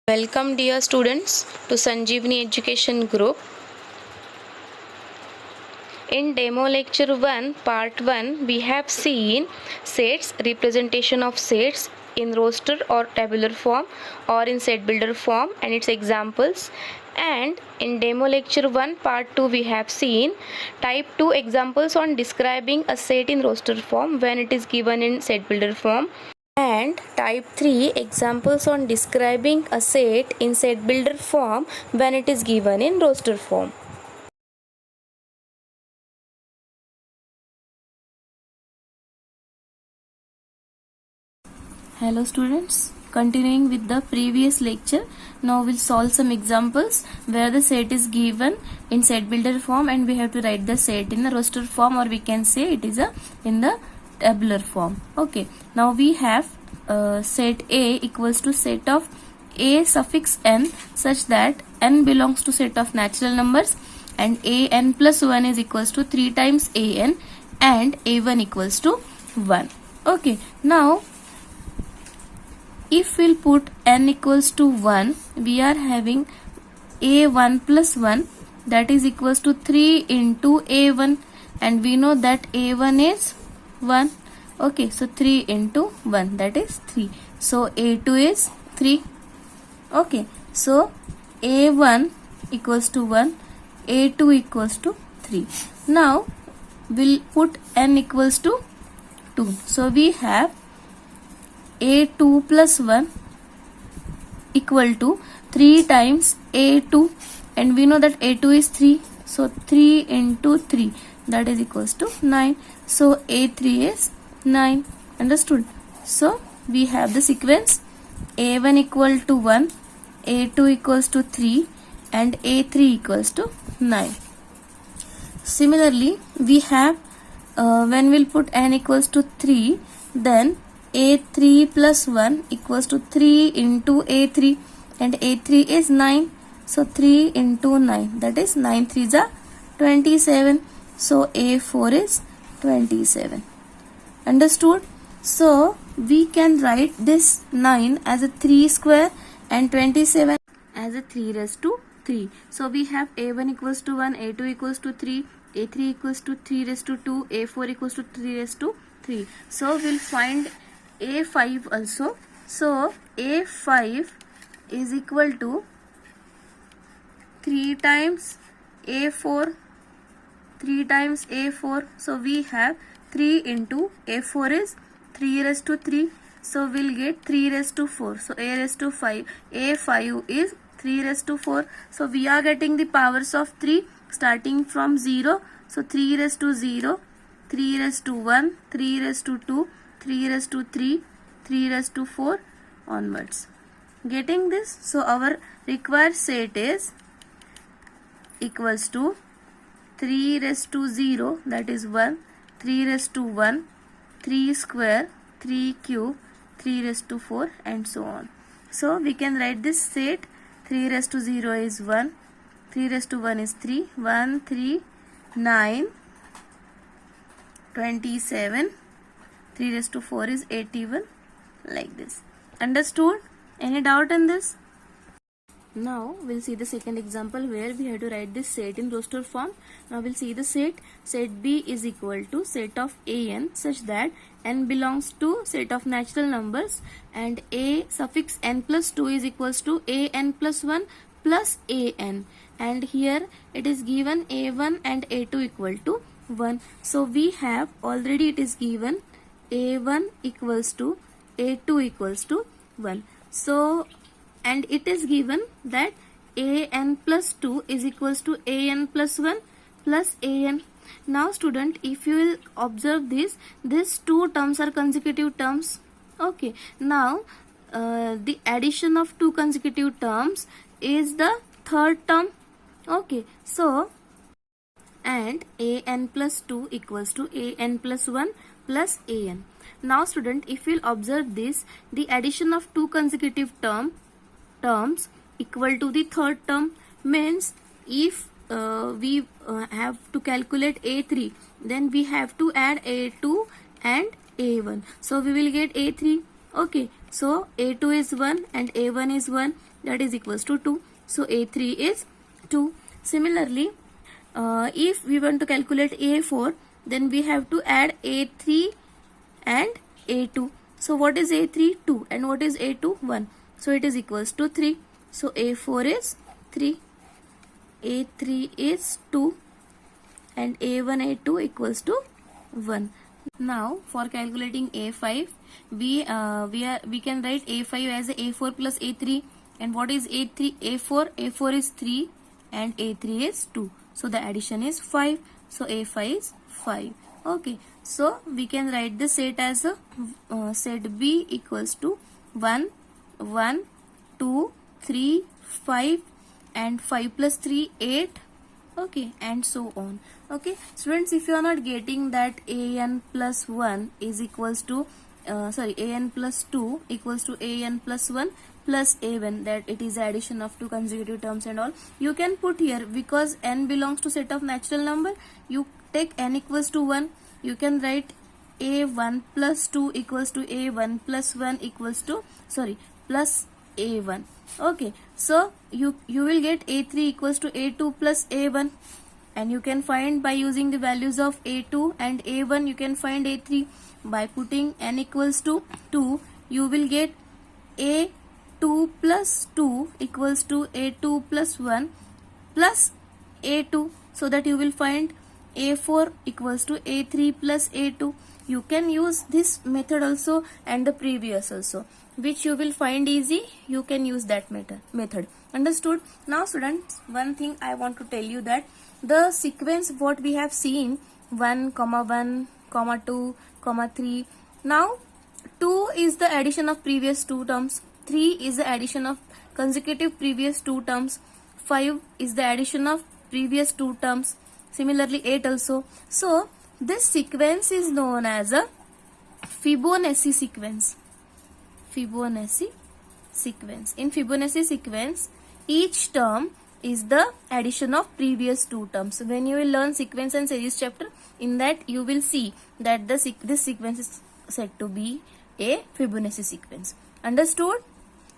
Welcome dear students to Sanjeevani Education Group. In demo lecture 1 part 1 we have seen sets, representation of sets in roster or tabular form or in set builder form and its examples, and in demo lecture 1 part 2 we have seen type 2 examples on describing a set in roster form when it is given in set builder form, and type 3 examples on describing a set in set builder form when it is given in roster form. Hello students, continuing with the previous lecture, now we'll solve some examples where the set is given in set builder form and we have to write the set in the roster form, or we can say it is in the tabular form. Okay, now we have set A equals to set of A suffix n such that n belongs to set of natural numbers and an plus 1 is equals to 3 times an and a1 equals to 1. Okay, now if we'll put n equals to 1, we are having a1 plus 1, that is equals to 3 into a1, and we know that a1 is 1. Okay, so 3 into 1, that is 3. So a2 is 3. Okay, so a1 equals to 1, a2 equals to 3. Now we'll put n equals to 2. So we have a2 plus 1 equal to 3 times a2, and we know that a2 is 3, so 3 into 3, that is equals to 9. So a3 is 9. Understood? So we have the sequence a1 equal to 1, a2 equals to 3 and a3 equals to 9. Similarly, we have when we'll put n equals to 3, then a3 plus 1 equals to 3 into a3, and a3 is 9, so 3 into 9, that is 9 3s are 27, so a4 is 27. Understood? So we can write this 9 as a 3 square and 27 as a 3 raised to 3. So we have a1 equals to 1, a2 equals to 3, a3 equals to 3 raised to 2, a4 equals to 3 raised to 3. So we'll find a5 also. So a5 is equal to 3 times a4, 3 times a4. So we have 3 into a4 is 3 raised to 3. So we'll get 3 raised to 4. So a raised to 5. a5 is 3 raised to 4. So we are getting the powers of 3 starting from 0. So 3 raised to 0, 3 raised to 1, 3 raised to 2, 3 raised to 3, 3 raised to 4 onwards. Getting this? So our required set is equals to 3 raised to 0, that is 1, 3 raised to 1, 3 square, 3 cube, 3 raised to 4 and so on. So we can write this set 3 raised to 0 is 1, 3 raised to 1 is 3, 1, 3, 9, 27, 3 raised to 4 is 81, like this. Understood? Any doubt in this? Now we'll see the second example where we have to write this set in roster form. Now we'll see the set. Set B is equal to set of an such that n belongs to set of natural numbers and a suffix n plus 2 is equals to an plus 1 plus an, and here it is given a1 and a2 equal to 1. So we have already it is given a1 equals to a2 equals to 1. So and it is given that an plus 2 is equals to an plus 1 plus an. Now student, if you will observe this, these two terms are consecutive terms. Okay, now the addition of two consecutive terms is the third term. Okay, so and an plus 2 equals to an plus 1 plus an. Now student, if you will observe this, the addition of two consecutive terms equal to the third term means if we have to calculate a3, then we have to add a2 and a1. So we will get a3. Okay, So A2 is 1 and A1 is 1, that is equals to 2. So A3 is 2. Similarly, if we want to calculate A4, then we have to add A3 and A2. So what is A3? 2. And what is A2? 1. So it is equals to 3. So A4 is 3. A3 is 2. And A1, A2 equals to 1. Now for calculating A5, we can write A5 as A4 plus A3. And what is A3? A4? A4 is 3 and A3 is 2. So the addition is 5. So A5 is 5. Okay. So we can write the set as a set B equals to 1, 1, 2, 3, 5 and 5 plus 3, 8. Okay, and so on. Okay, students, if you are not getting that an plus 1 is equals to an plus 2 equals to an plus 1 plus a1, that it is addition of two consecutive terms and all, you can put here, because n belongs to set of natural number, you take n equals to 1, you can write a1 plus 2 equals to a1 plus 1 equals to plus a1. Okay, so you will get a3 equals to a2 plus a1, and you can find by using the values of a2 and a1, you can find a3 by putting n equals to 2. You will get a2 plus 2 equals to a2 plus 1 plus a2, so that you will find a4 equals to a3 plus a2. You can use this method also and the previous also, which you will find easy. You can use that method. Understood? Now students, one thing I want to tell you, that the sequence what we have seen 1, 1, 2, 3. Now 2 is the addition of previous two terms. 3 is the addition of consecutive previous two terms. 5 is the addition of previous two terms. Similarly 8 also. So this sequence is known as a Fibonacci sequence. Fibonacci sequence. In Fibonacci sequence, each term is the addition of previous two terms. When you will learn sequence and series chapter, in that you will see that this sequence is said to be a Fibonacci sequence. Understood?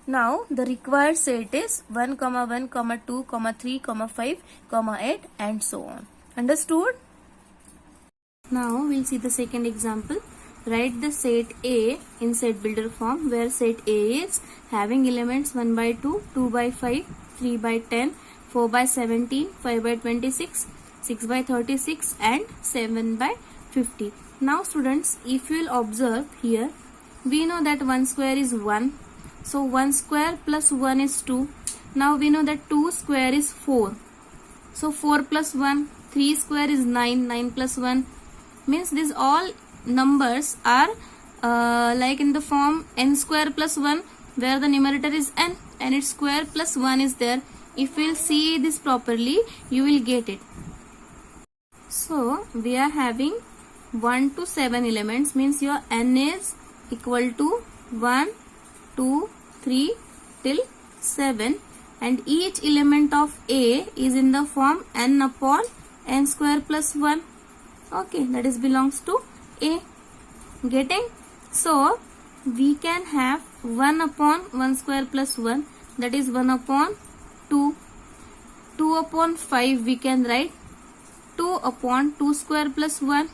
Now the required set is 1, 1, 2, 3, 5, 8 and so on. Understood? Now we'll see the second example. Write the set A in set builder form, where set A is having elements 1 by 2, 2 by 5, 3 by 10, 4 by 17, 5 by 26, 6 by 36 and 7 by 50. Now students, if you will observe here, we know that 1 square is 1. So 1 square plus 1 is 2. Now we know that 2 square is 4. So 4 plus 1, 3 square is 9, 9 plus 1. Means these all numbers are like in the form n square plus 1, where the numerator is n and its square plus 1 is there. If you will see this properly, you will get it. So we are having 1 to 7 elements, means your n is equal to 1, 2, 3 till 7, and each element of A is in the form n upon n square plus 1. Okay, that is belongs to A. Getting? So we can have 1 upon 1 square plus 1, that is 1 upon 2. 2 upon 5 we can write 2 upon 2 square plus 1.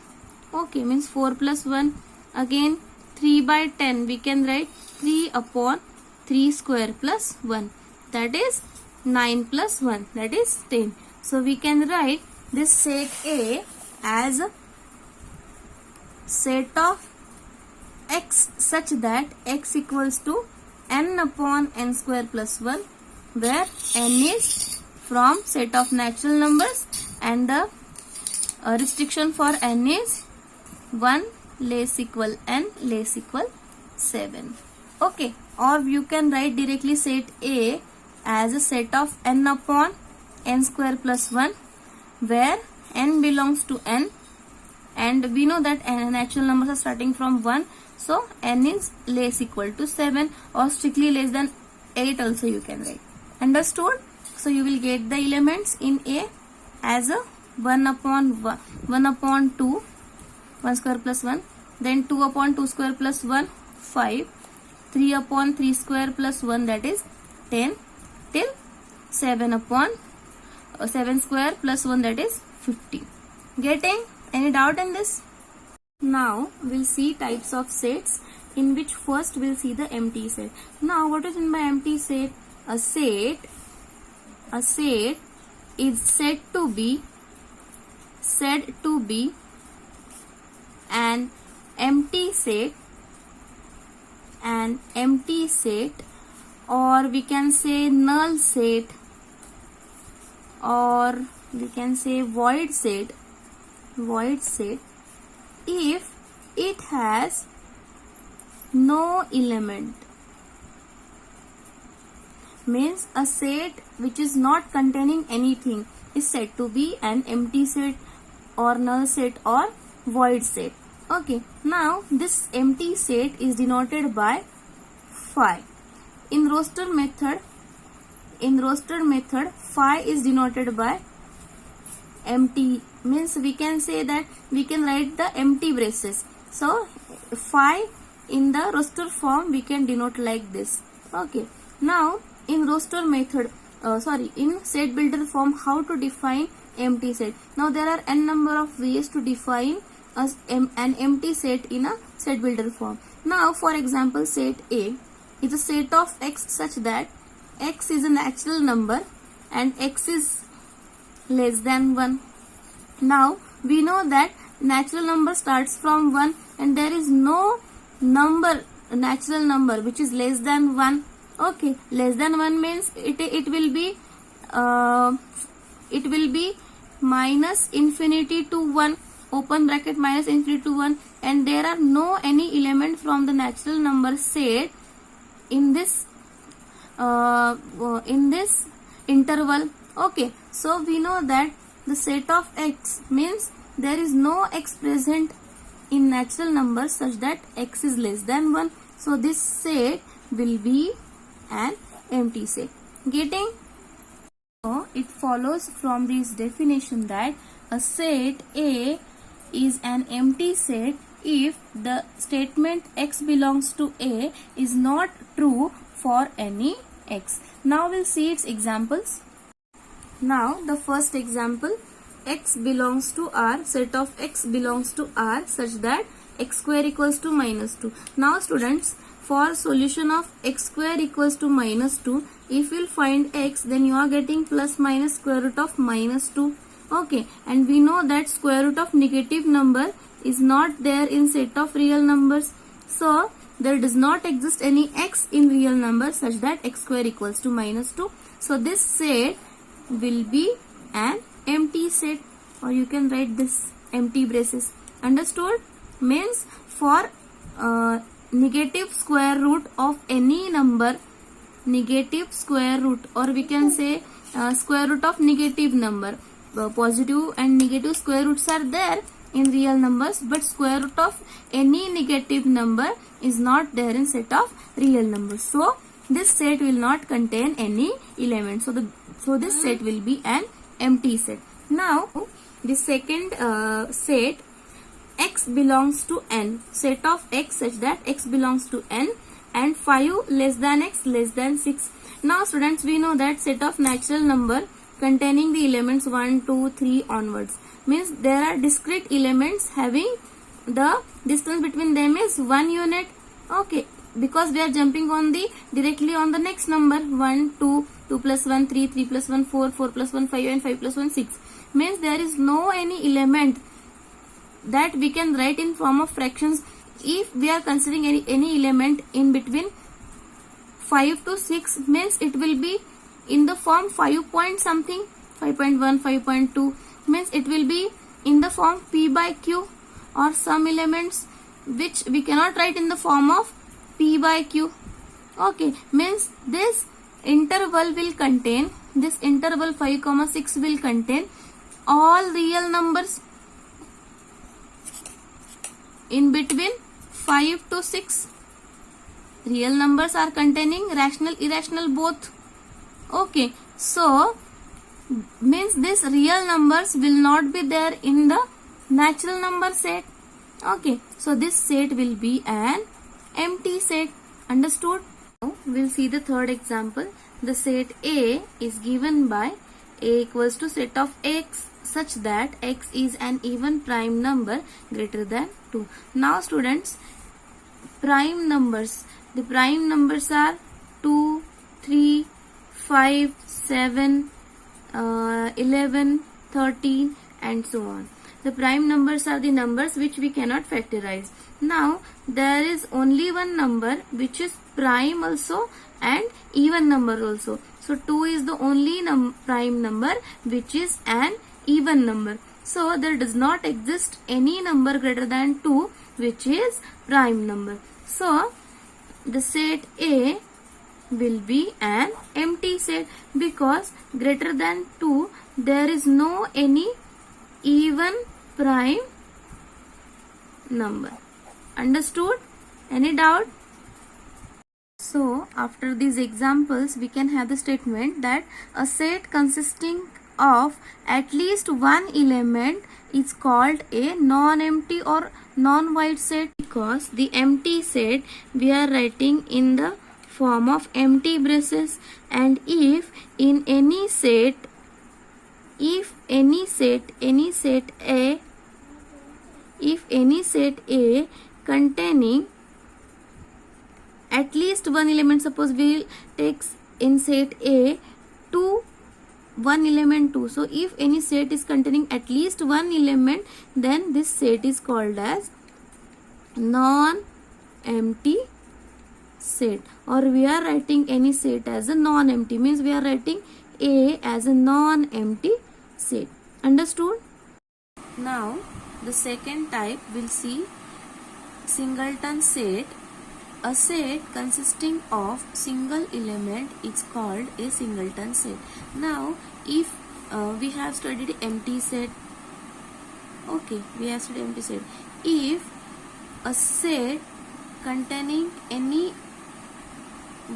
Okay, means 4 plus 1. Again 3 by 10 we can write 3 upon 3 square plus 1, that is 9 plus 1, that is 10. So we can write this set A as a set of x such that x equals to n upon n square plus 1, where n is from set of natural numbers and the restriction for n is 1 less equal n less equal 7. Okay, or you can write directly set A as a set of n upon n square plus 1, where n belongs to n, and we know that natural numbers are starting from 1, so n is less equal to 7 or strictly less than 8 also you can write. Understood? So you will get the elements in A as a 1 upon 2, 1 square plus 1, then 2 upon 2 square plus 1, 5, 3 upon 3 square plus 1, that is 10, till 7 upon 7 square plus 1, that is 50. Getting? Any doubt in this? Now we'll see types of sets, in which first we'll see the empty set. Now what is in my empty set? A set is said to be an empty set, or we can say null set, or we can say void set, if it has no element. Means a set which is not containing anything is said to be an empty set or null set or void set. Okay, now this empty set is denoted by phi. In roster method, phi is denoted by empty. Means we can say that we can write the empty braces. So phi in the roster form we can denote like this. Okay, now in roster method, in set builder form, how to define empty set? Now there are n number of ways to define an empty set in a set builder form. Now for example, set A is a set of x such that x is a natural number and x is less than 1. Now we know that natural number starts from 1 and there is no natural number which is less than 1. Okay, less than 1 means it will be minus infinity to 1, open bracket, minus infinity to 1, and there are no any element from the natural number set in this interval. Okay, so we know that the set of x means there is no x present in natural numbers such that x is less than 1. So this set will be an empty set. Getting? So it follows from this definition that a set A is an empty set if the statement x belongs to A is not true for any x. Now we'll see its examples. Now the first example, x belongs to R, set of x belongs to R such that x square equals to minus 2. Now students, for solution of x square equals to minus 2, if you will find x, then you are getting plus minus square root of minus 2. Okay, and we know that square root of negative number is not there in set of real numbers. So there does not exist any x in real numbers such that x square equals to minus 2. So this set will be an empty set, or you can write this empty braces. Understood? Means for negative square root of any number, negative square root, or we can say square root of negative number. Positive and negative square roots are there in real numbers, but square root of any negative number is not there in set of real numbers. So this set will not contain any element. So this set will be an empty set. Now the second set, x belongs to n, set of x such that x belongs to n and 5 less than x less than 6. Now students, we know that set of natural number containing the elements 1, 2, 3 onwards, means there are discrete elements having the distance between them is 1 unit. Okay, because we are jumping on the directly on the next number, 1, 2, 2 plus 1, 3, 3 plus 1, 4, 4 plus 1, 5 and 5 plus 1, 6. Means there is no any element that we can write in form of fractions. If we are considering any element in between 5 to 6, means it will be in the form 5 point something, 5.1, 5.2, means it will be in the form p by q, or some elements which we cannot write in the form of p by q. Okay, means this interval will contain, this interval 5, 6 will contain all real numbers in between 5 to 6. Real numbers are containing rational, irrational both. Okay, so means this real numbers will not be there in the natural number set. Okay, so this set will be an empty set. Understood? Now we'll see the third example. The set A is given by A equals to set of x such that x is an even prime number greater than 2. Now students, prime numbers. The prime numbers are 2, 3, 5, 7, 11, 13 and so on. The prime numbers are the numbers which we cannot factorize. Now there is only one number which is prime also and even number also. So 2 is the only prime number which is an even number. So there does not exist any number greater than 2 which is prime number. So the set A will be an empty set because greater than 2 there is no any even prime number. Understood? Any doubt? So after these examples we can have the statement that a set consisting of at least one element is called a non-empty or non-void set, because the empty set we are writing in the form of empty braces, and if any set A containing at least one element, suppose we will take in set A 1 element 2. So if any set is containing at least one element, then this set is called as non-empty set, or we are writing any set as a non-empty, means we are writing A as a non-empty set. Understood? Now the second type we'll see singleton set. A set consisting of single element is called a singleton set. Now if we have studied empty set, okay, we have studied empty set. If a set containing any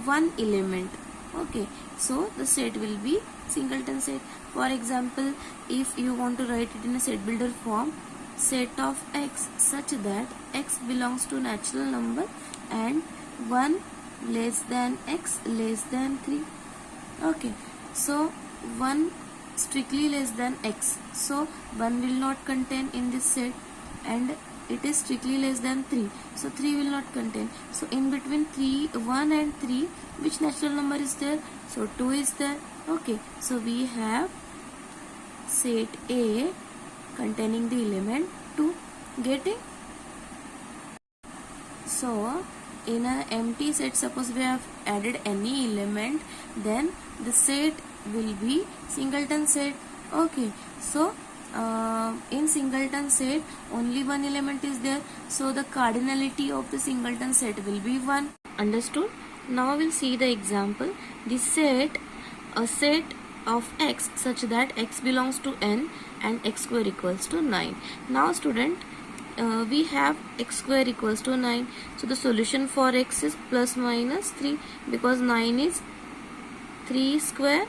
one element, okay, so the set will be singleton set. For example, if you want to write it in a set builder form, set of x such that x belongs to natural number and 1 less than x less than 3. Okay, so 1 strictly less than x, so 1 will not contain in this set, and it is strictly less than 3, so 3 will not contain. So in between 1 and 3, which natural number is there? So 2 is there. Okay, so we have set A containing the element 2. Getting? So in an empty set, suppose we have added any element, then the set will be singleton set. Okay, so in singleton set only one element is there, so the cardinality of the singleton set will be 1. Understood? Now we'll see the example. The set, a set of x such that x belongs to n and x square equals to 9. Now student, we have x square equals to 9, so the solution for x is plus minus 3, because 9 is 3 square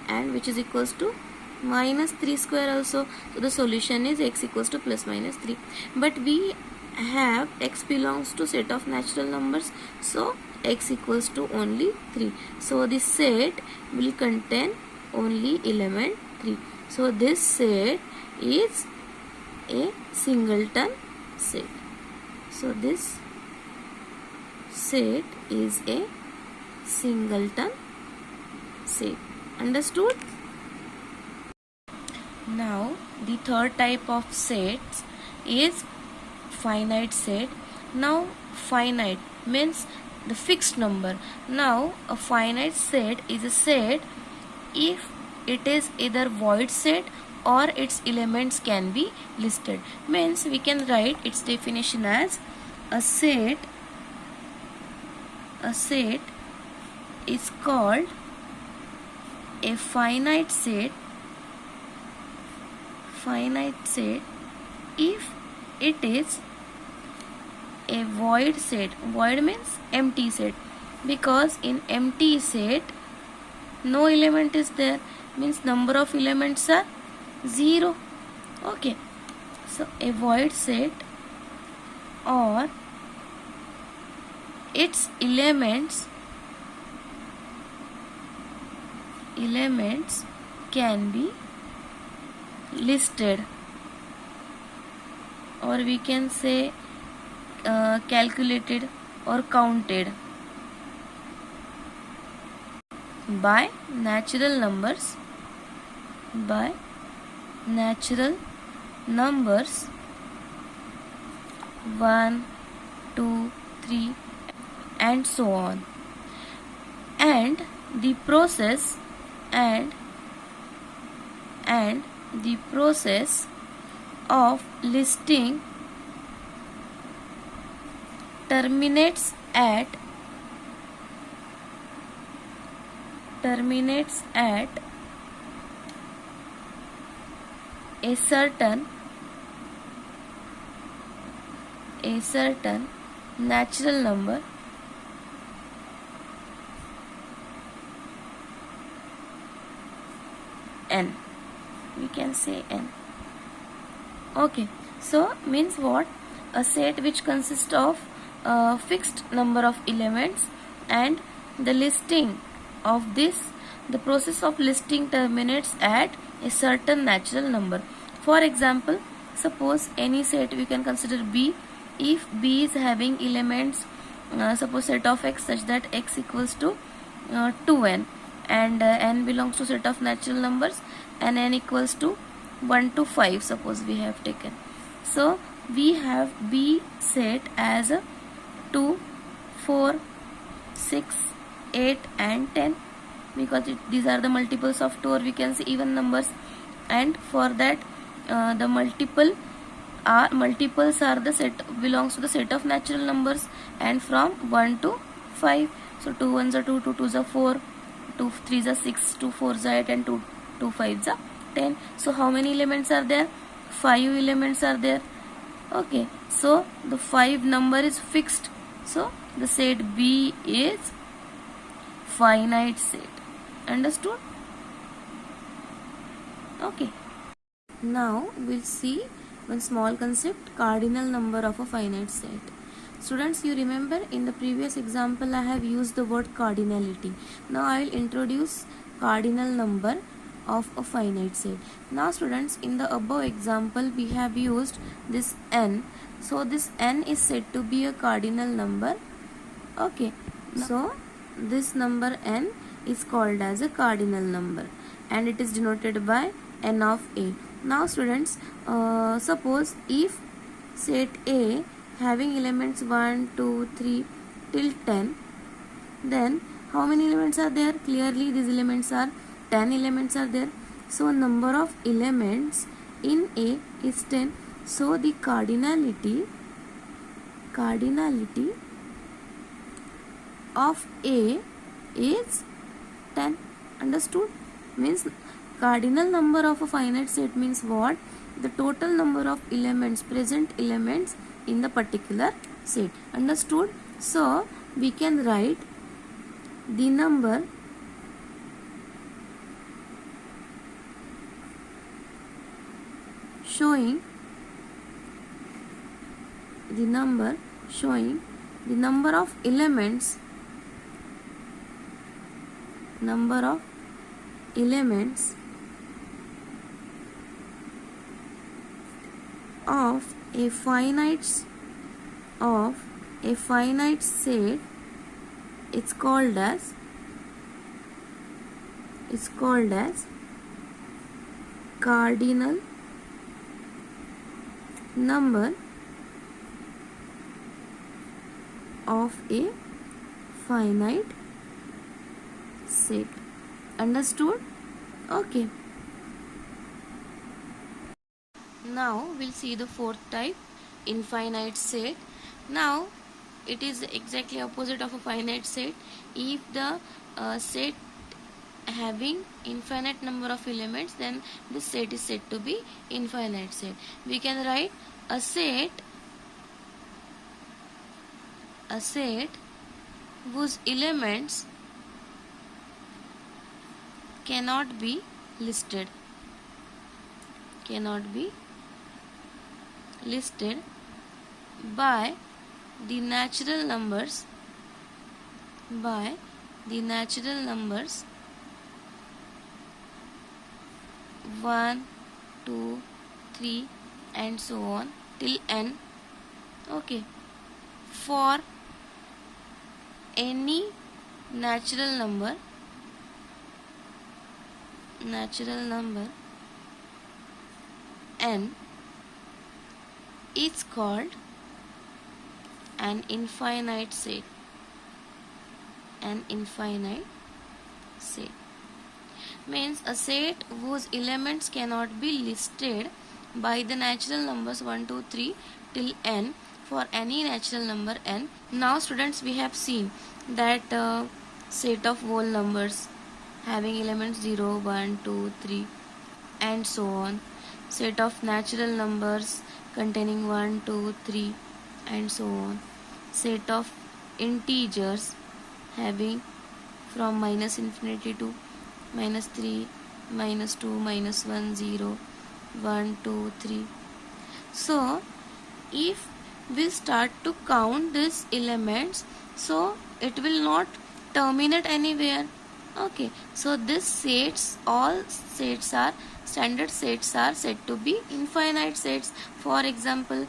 and which is equals to minus 3 square also, so the solution is x equals to plus minus 3. But we have x belongs to set of natural numbers, so x equals to only 3, so this set will contain only element 3. So this set is a singleton set. So this set is a singleton set. Understood? Now the third type of sets is finite set. Now finite means the fixed number. Now a finite set is a set if it is either void set or its elements can be listed. Means we can write its definition as a set is called a finite set if it is a void set. Void means empty set, because in empty set no element is there, means number of elements are 0. Okay, so a void set or its elements can be listed, or we can say calculated or counted by natural numbers 1, 2, 3 and so on. And the process of listing terminates at a certain natural number n. We can say n. Okay, so means what? A set which consists of a fixed number of elements, and the listing of this, the process of listing terminates at a certain natural number. For example, suppose any set we can consider B. If B is having elements, suppose set of x such that x equals to 2n, and n belongs to set of natural numbers, and n equals to 1 to 5, suppose we have taken. So we have B set as 2, 4, 6, 8 and 10, because these are the multiples of 2, or we can say even numbers, and for that the multiples are the set belongs to the set of natural numbers, and from 1 to 5. So 2 1s are 2, 2 2s are 4, 2 3s are 6, 2 4s are 8 and 2 5s are 10. So how many elements are there? 5 elements are there. Okay, so the 5 number is fixed, so the set B is finite set. Understood? Okay, now we'll see one small concept, cardinal number of a finite set. Students, you remember in the previous example I have used the word cardinality. Now I will introduce cardinal number of a finite set. Now students, in the above example we have used this n. So this n is said to be a cardinal number. Okay, so this number n is called as a cardinal number, and it is denoted by n of a. Now students, suppose if set A having elements 1, 2, 3 till 10, then how many elements are there? Clearly these elements are 10 elements are there. So number of elements in A is 10. So the cardinality of A is 10. Understood? Means cardinal number of a finite set means what? The total number of elements, present elements in the particular set. Understood? So we can write the number showing the number of elements of a finite set. It's called as cardinal number of a finite set. Understood? Okay. Now we'll see the fourth type, infinite set. Now it is exactly opposite of a finite set. If the set having infinite number of elements, then this set is said to be infinite set. We can write a set whose elements cannot be listed by the natural numbers by the natural numbers 1, 2, 3 and so on till n. Okay, for any natural number n is called an infinite set. Means a set whose elements cannot be listed by the natural numbers 1, 2, 3 till n for any natural number n. Now students, we have seen that set of whole numbers having elements 0, 1, 2, 3 and so on. Set of natural numbers containing 1, 2, 3 and so on. Set of integers having from minus infinity to minus 3, minus 2, minus 1, 0, 1, 2, 3. So if we start to count these elements, so it will not terminate anywhere. Okay, so this sets, all sets are, standard sets are said to be infinite sets. For example,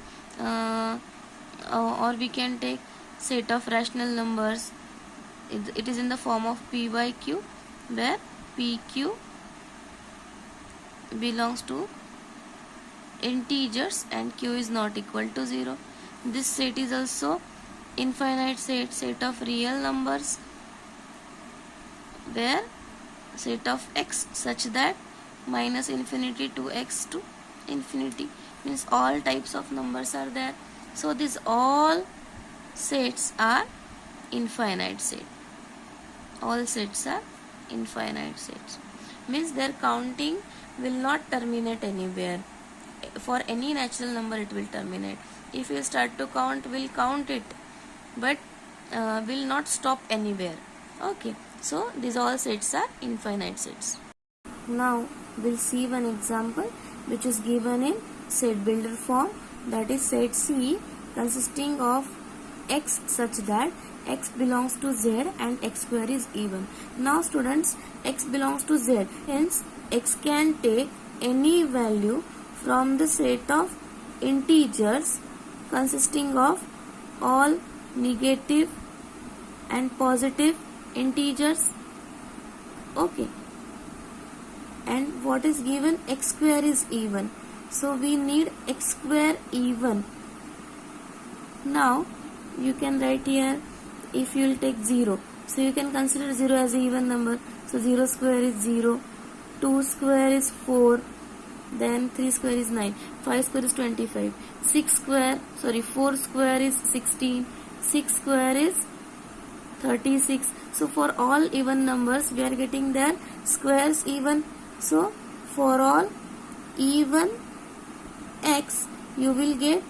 or we can take set of rational numbers. It is in the form of p by q, where pq belongs to integers and q is not equal to 0. This set is also infinite set of real numbers, where set of x such that minus infinity to x to infinity, means all types of numbers are there. So these all sets are infinite set. All sets are infinite sets, means their counting will not terminate anywhere. For any natural number it will terminate. If you start to count, we'll count it, but will not stop anywhere. Okay, so these all sets are infinite sets. Now we'll see one example which is given in set builder form, that is set C consisting of x such that x belongs to z and x square is even. Now students, x belongs to z, hence x can take any value from the set of integers consisting of all negative and positive integers. Okay, and what is given? X square is even, so we need x square even. Now you can write here, if you will take 0, so you can consider 0 as an even number. So 0 square is 0, 2 square is 4, then 3 square is 9, 5 square is 25, 4 square is 16, 6 square is 36. So for all even numbers we are getting their squares even. So for all even x, you will get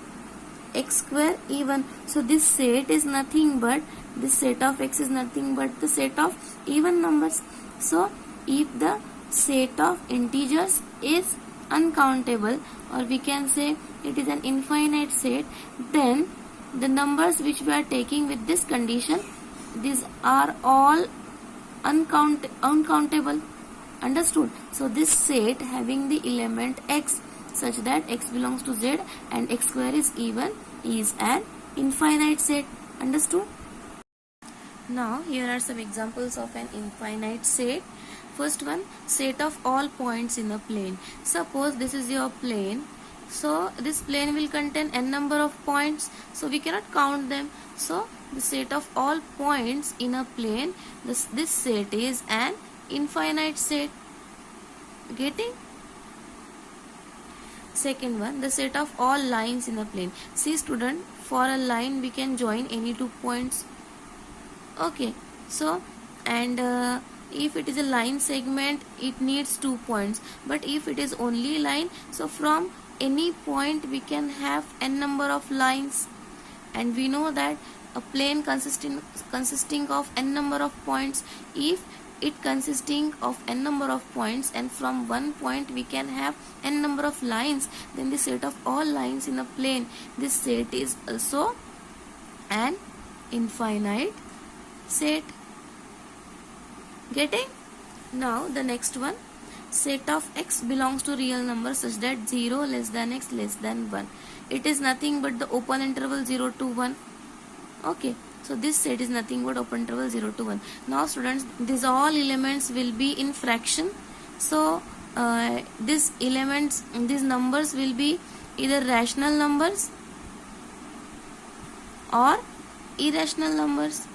x square even. So this set is nothing but, this set of x is nothing but the set of even numbers. So if the set of integers is uncountable, or we can say it is an infinite set, then the numbers which we are taking with this condition, these are all uncountable. Understood? So this set having the element x such that x belongs to z and x square is even is an infinite set. Understood? Now here are some examples of an infinite set. First one, set of all points in a plane. Suppose this is your plane. So this plane will contain n number of points, so we cannot count them. So the set of all points in a plane, this set is an infinite set. Getting? Second one, the set of all lines in a plane. See student, for a line we can join any 2 points. Okay, so and if it is a line segment, it needs 2 points, but if it is only line, so from any point we can have n number of lines, and we know that a plane consisting of n number of points, if it consisting of n number of points and from one point we can have n number of lines, then the set of all lines in a plane, this set is also an infinite set. Getting? Now the next one, set of x belongs to real number such that 0 less than x less than 1. It is nothing but the open interval 0 to 1. Okay, so this set is nothing but open interval 0 to 1. Now students, these all elements will be in fraction. So these numbers will be either rational numbers or irrational numbers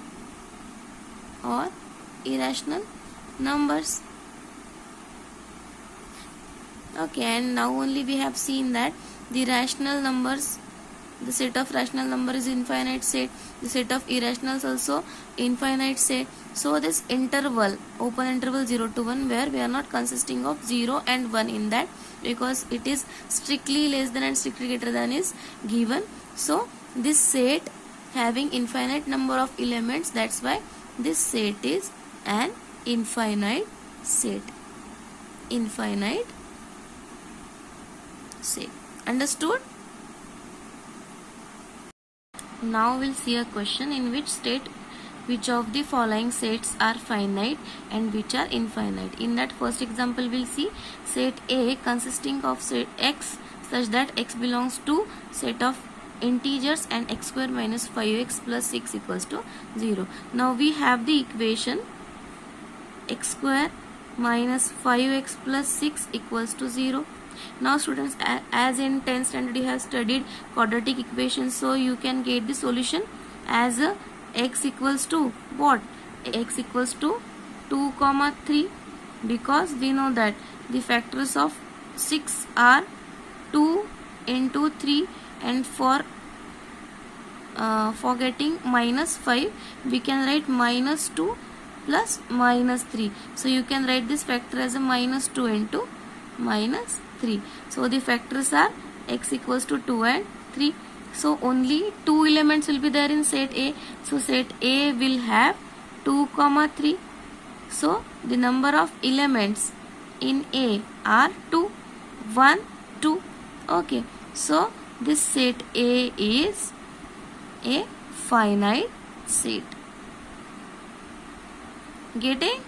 Okay, and now only we have seen that the rational numbers, the set of rational number is infinite set, the set of irrationals also infinite set. So this interval, open interval 0 to 1, where we are not consisting of 0 and 1 in that, because it is strictly less than and strictly greater than is given. So this set having infinite number of elements, that's why this set is an infinite set. Understood? Now we'll see a question in which of the following sets are finite and which are infinite. In that first example, we'll see set A consisting of set x such that x belongs to set of integers and x square minus 5x plus 6 equals to 0. Now we have the equation x square minus 5x plus 6 equals to 0. Now students, as in 10th standard you have studied quadratic equations, so you can get the solution as x equals to what? X equals to 2, 3, because we know that the factors of 6 are 2 into 3, and for getting minus 5 we can write minus 2 plus minus 3. So you can write this factor as a minus 2 into minus 3. So the factors are x equals to 2 and 3. So only 2 elements will be there in set A. So set A will have 2, 3. So the number of elements in A are 2, 1, 2. Okay. So this set A is a finite set. Getting?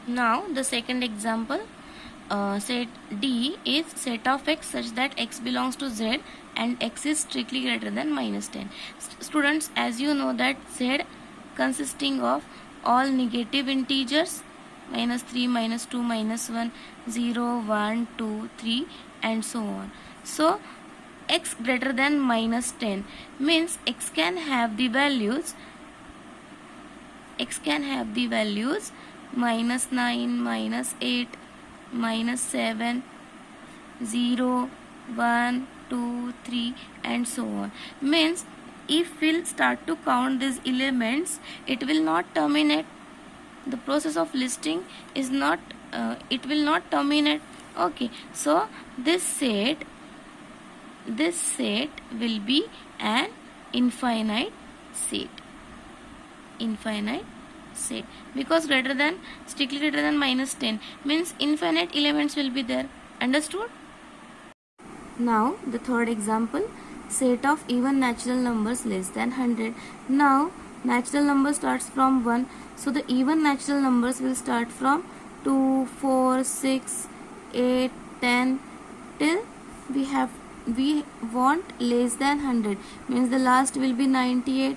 Now the second example, set D is set of x such that x belongs to z and x is strictly greater than minus 10. Students, as you know that z consisting of all negative integers, minus 3, minus 2, minus 1, 0, 1, 2, 3 and so on. So x greater than minus 10 means x can have the values minus 9, minus 8, minus 7, 0, 1, 2, 3 and so on. Means if we'll start to count these elements, it will not terminate. The process of listing is not, it will not terminate. Okay, so this set will be an infinite set. Because strictly greater than minus 10 means infinite elements will be there. Understood? Now the third example, set of even natural numbers less than 100. Now natural number starts from 1, so the even natural numbers will start from 2, 4, 6, 8, 10 till we want less than 100, means the last will be 98.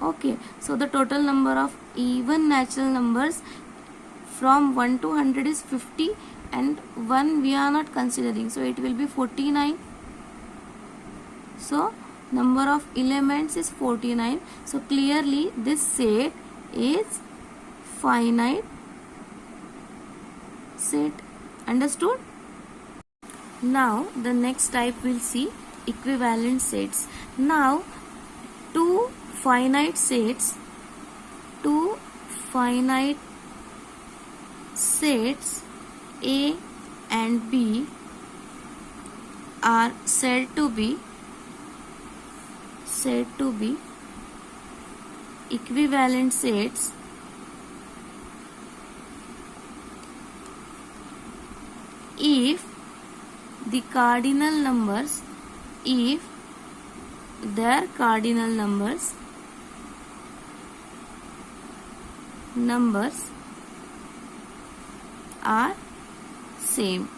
Okay, so the total number of even natural numbers from 1 to 100 is 50 and 1 we are not considering, so it will be 49. So number of elements is 49. So clearly this set is finite set. Understood? Now the next type we'll see equivalent sets. Now two finite sets A and B are said to be equivalent sets if their cardinal numbers numbers are same.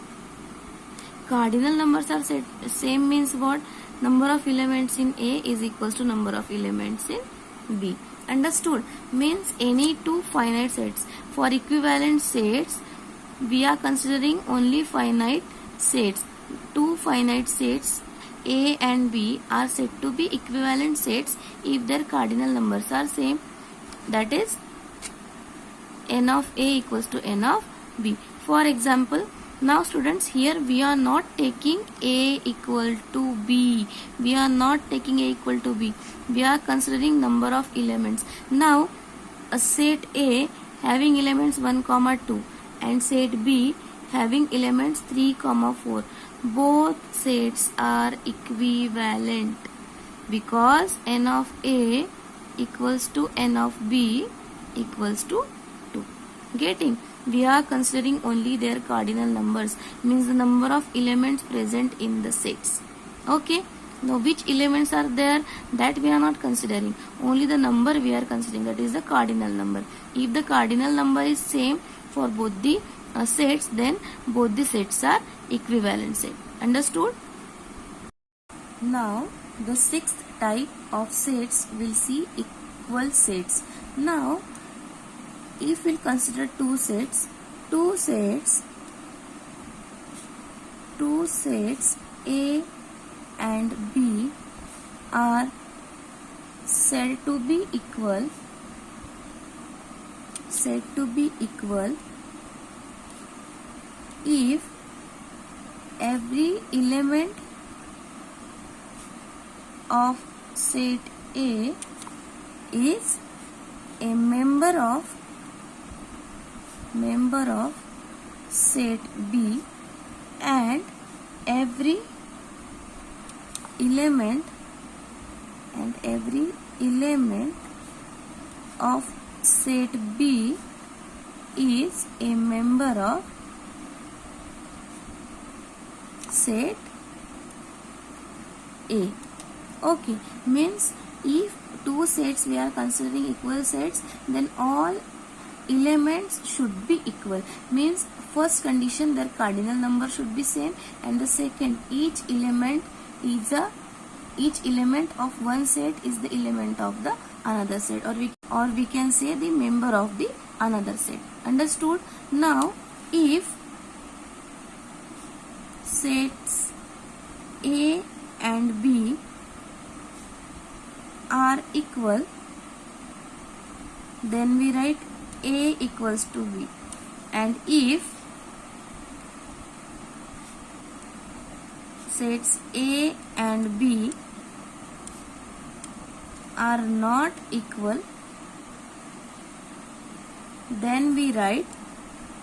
Cardinal numbers are same means what? Number of elements in A is equals to number of elements in B. Understood? Means any two finite sets. For equivalent sets, we are considering only finite sets. Two finite sets A and B are said to be equivalent sets if their cardinal numbers are same. That is, n of A equals to n of B. For example, now students, here we are not taking A equal to B. We are not taking A equal to B. We are considering number of elements. Now, a set A having elements 1, 2 and set B having elements 3, 4. Both sets are equivalent because n of A equals to n of B equals to 2. Getting? We are considering only their cardinal numbers, means the number of elements present in the sets. Okay. Now which elements are there, that we are not considering. Only the number we are considering, that is the cardinal number. If the cardinal number is same for both the sets, then both the sets are equivalent set. Understood? Now the sixth type of sets will see equal sets. Now if we'll consider two sets A and B are said to be equal if every element of set A is a member of set B and every element of set B is a member of set A. Okay, means if two sets we are considering equal sets, then all elements should be equal. Means first condition, their cardinal number should be same, and the second, each element of one set is the element of the another set, or we can say the member of the another set. Understood? Now if sets A and B are equal, then we write A equals to B, and if sets A and B are not equal, then we write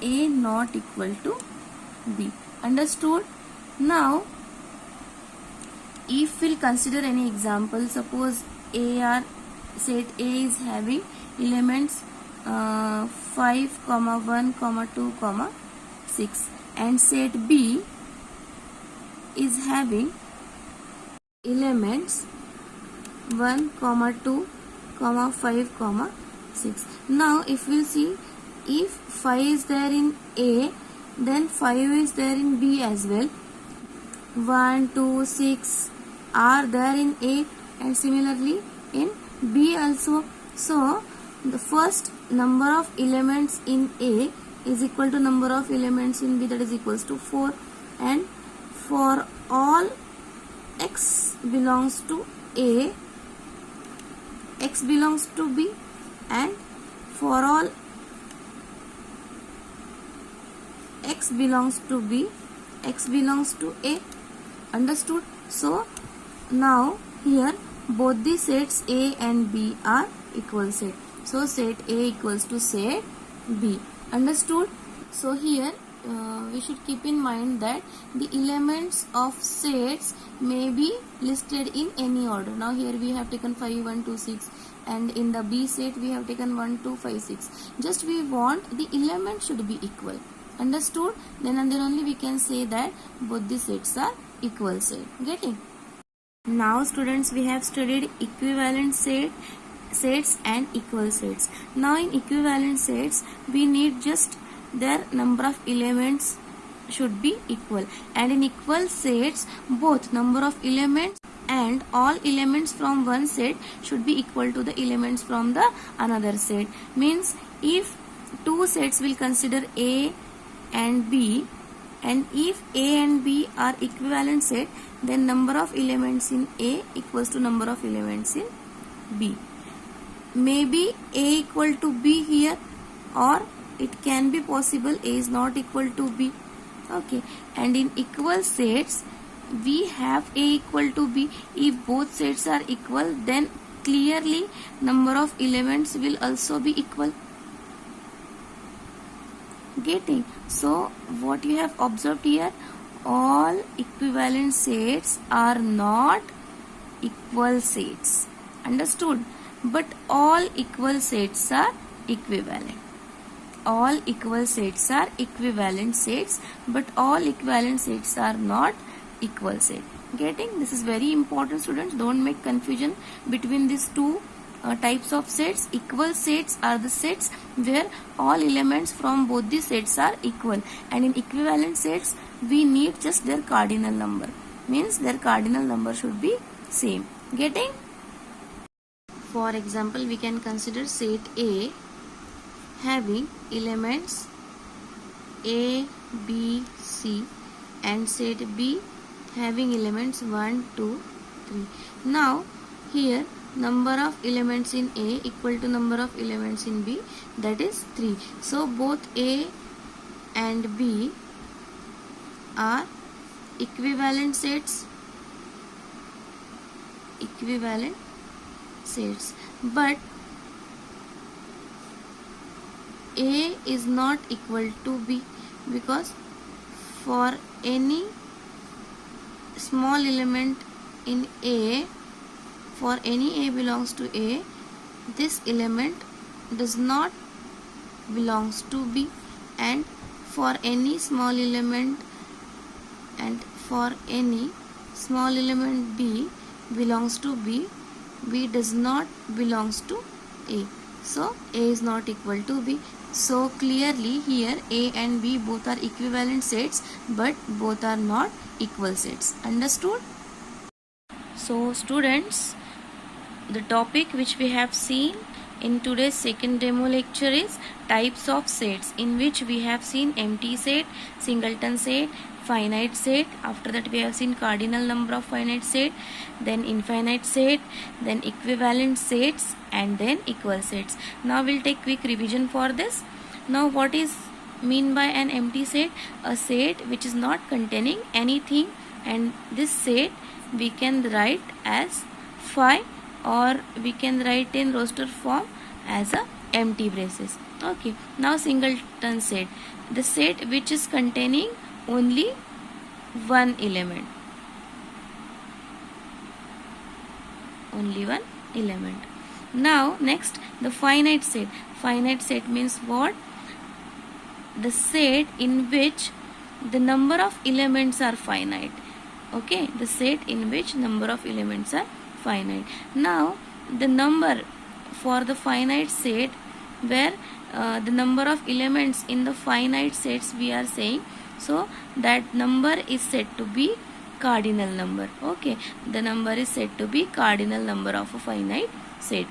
A not equal to B. Understood? Now if we'll consider any example, suppose set A is having elements 5, 1, 2, 6, and set B is having elements 1, 2, 5, 6. Now if we see, if 5 is there in A, then 5 is there in B as well. 1, 2, 6 are there in A and similarly in B also. So the first number of elements in A is equal to number of elements in B, that is equals to 4, and for all x belongs to A, x belongs to B, and for all x belongs to B, x belongs to A. Understood? So now here both the sets A and B are equal set. So set A equals to set B. Understood? So here we should keep in mind that the elements of sets may be listed in any order. Now here we have taken 5, 1, 2, 6, and in the B set we have taken 1, 2, 5, 6. Just we want the element should be equal. Understood? Then and then only we can say that both the sets are equal set. Getting? Now students, we have studied equivalent set sets and equal sets. Now in equivalent sets we need just their number of elements should be equal, and in equal sets both number of elements and all elements from one set should be equal to the elements from the another set. Means if two sets will consider A and B, and if A and B are equivalent set, then number of elements in A equals to number of elements in B. Maybe A equal to B here, or it can be possible A is not equal to B. Okay, and in equal sets we have A equal to B. If both sets are equal, then clearly number of elements will also be equal. Getting? So what you have observed here, all equivalent sets are not equal sets. Understood? But all equal sets are equivalent. All equal sets are equivalent sets, but all equivalent sets are not equal set. Getting? This is very important, students. Don't make confusion between these two types of sets. Equal sets are the sets where all elements from both the sets are equal, and in equivalent sets we need just their cardinal number. Means their cardinal number should be same. Getting? For example, we can consider set A having elements A, B, C, and set B having elements 1, 2, 3. Now here number of elements in A equal to number of elements in B, that is 3. So both A and B are equivalent sets. Equivalent sets, but A is not equal to B, because for any small element in A, for any A belongs to A, this element does not belongs to B, and for any small element and for any small element B belongs to B, B does not belongs to A. So A is not equal to B. So clearly here A and B both are equivalent sets, but both are not equal sets. Understood? So students, the topic which we have seen in today's second demo lecture is types of sets, in which we have seen empty set, singleton set, finite set. After that we have seen cardinal number of finite set, then infinite set, then equivalent sets, and then equal sets. Now we'll take quick revision for this. Now what is mean by an empty set? A set which is not containing anything, and this set we can write as phi, or we can write in roster form as a empty braces. Okay, now singleton set, the set which is containing only one element, only one element. Now next, the finite set. Finite set means what? The set in which the number of elements are finite. Okay, the set in which number of elements are finite. Now the number for the finite set, where the number of elements in the finite sets we are saying, so that number is said to be cardinal number. Okay, the number is said to be cardinal number of a finite set.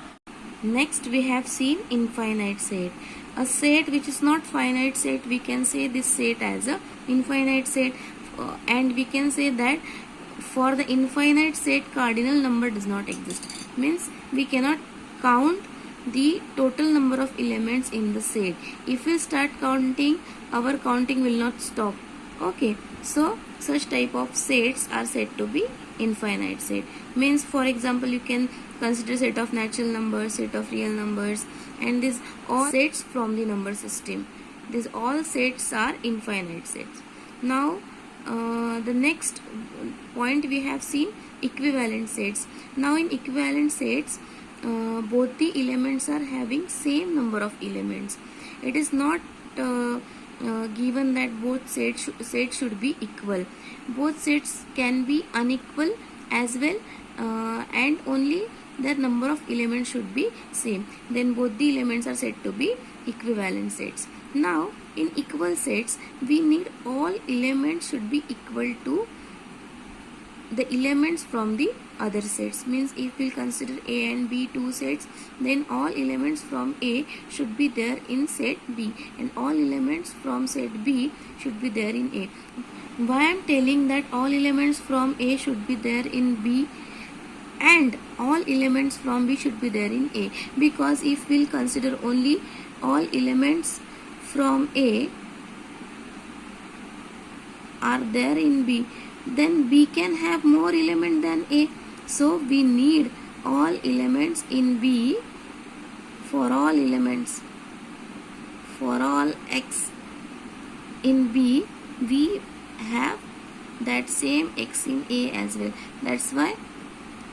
Next we have seen infinite set. A set which is not finite set, we can say this set as a infinite set, and we can say that for the infinite set cardinal number does not exist. Means we cannot count the total number of elements in the set. If we start counting, our counting will not stop. Okay, so such type of sets are said to be infinite set. Means for example, you can consider set of natural numbers, set of real numbers, and these all sets from the number system. These all sets are infinite sets. Now the next point we have seen equivalent sets. Now in equivalent sets, both the elements are having same number of elements. It is not given that both sets should be equal. Both sets can be unequal as well, and only their number of elements should be same. Then both the elements are said to be equivalent sets. Now in equal sets we need all elements should be equal to the elements from the other sets. Means if we consider A and B two sets, then all elements from A should be there in set B and all elements from set B should be there in A. Why I am telling that all elements from A should be there in B and all elements from B should be there in A? Because if we will consider only all elements from A are there in B, then B can have more element than A. So we need all elements in B for all elements. For all x in B, we have that same x in A as well. That's why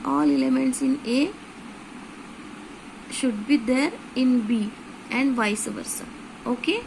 all elements in A should be there in B and vice versa. Okay.